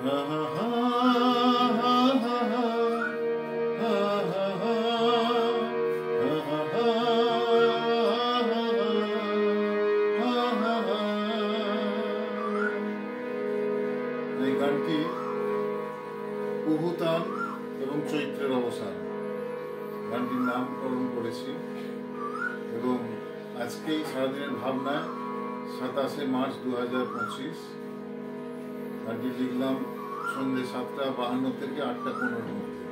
এই গানটি কুহুতান এবং চৈত্রের অবসান গানটির নামকরণ করেছি এবং আজকেই সারাদিনের ভাবনায় 27শে মার্চ 2025 গানটি লিখলাম সন্ধ্যে 7:52 থেকে 8:15 মধ্যে।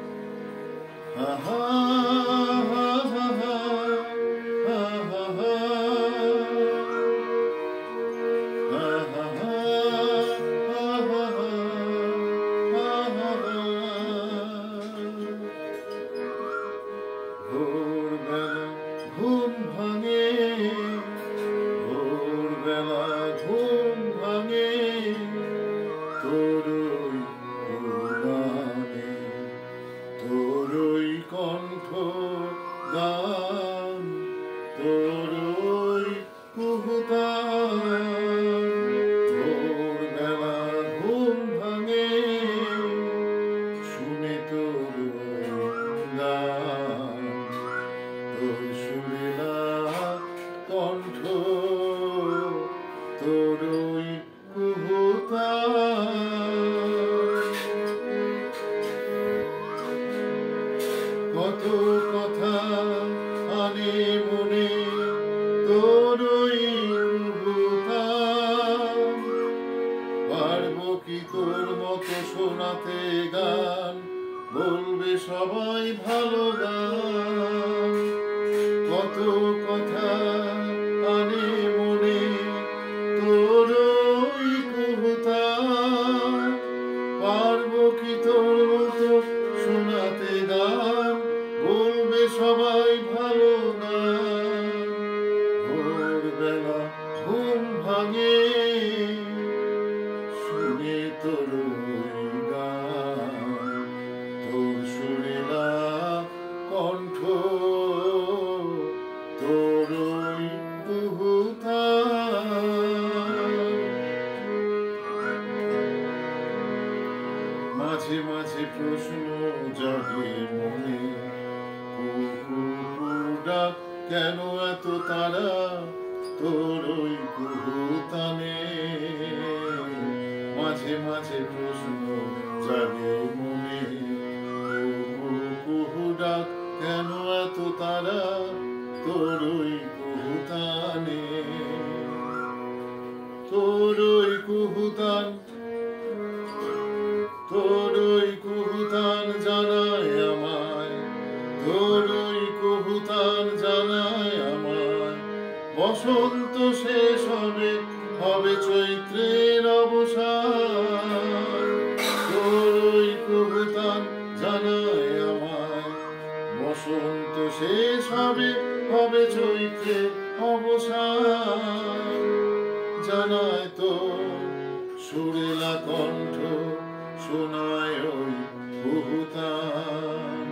ভোরবেলা ঘুম ভাঙে, ভোরবেলা ঘুম ভাঙে তোরই গানে, তোরই কণ্ঠ গান, তোরই কুহুতান। ভোরবেলা ঘুম ভাঙে শুনে তোরই গান, তোর সুরেলা কণ্ঠ, তোরই কুহুতান। কত কথা আনে মনে তোরই কুহুতান, পারবো কি তোর মতো শোনাতে গান, বলবে সবাই ভালো গান। কত কথা আনে মনে তোরই কুহুতান, পারবো কি তোর মতো শোনাতে গান, বলবে সবাই ভালো গান। ভোরবেলা ঘুম ভাঙে শুনে তোরই গান, তোর সুরেলা কণ্ঠ, তোরই কুহুতান। মাঝে মাঝে প্রশ্ন জাগে মনে, কুকুর ডাক কেন এত তারা তোরই কুহুতানে। মাঝে মাঝে প্রশ্ন জাগে মনে, কুহু ডাক কেন এত তারা তোরই কুহুতানে। তোরই কুহুতান, তোরই কুহুতান জানায় আমায়, তোরই কুহুতান জানায় আমায়, বসন্ত শেষ হবে, হবে চৈত্রের অবসান। তোরই কুহুতান জানায় আমায়, বসন্ত শেষ হবে, হবে চৈত্রের অবসান। জানায় তো সুরেলা কণ্ঠ, শোনায় ওই কুহুতান।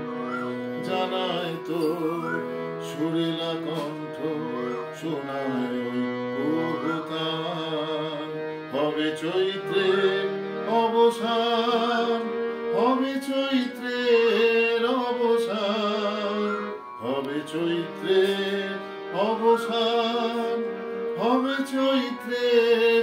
জানায় তো সুরেলা কণ্ঠ, শোনায় ওই কুহুতান। হবে চৈত্রের অবসান, হবে চৈত্রের অবসান, হবে চৈত্রের অবসান, হবে চৈত্রের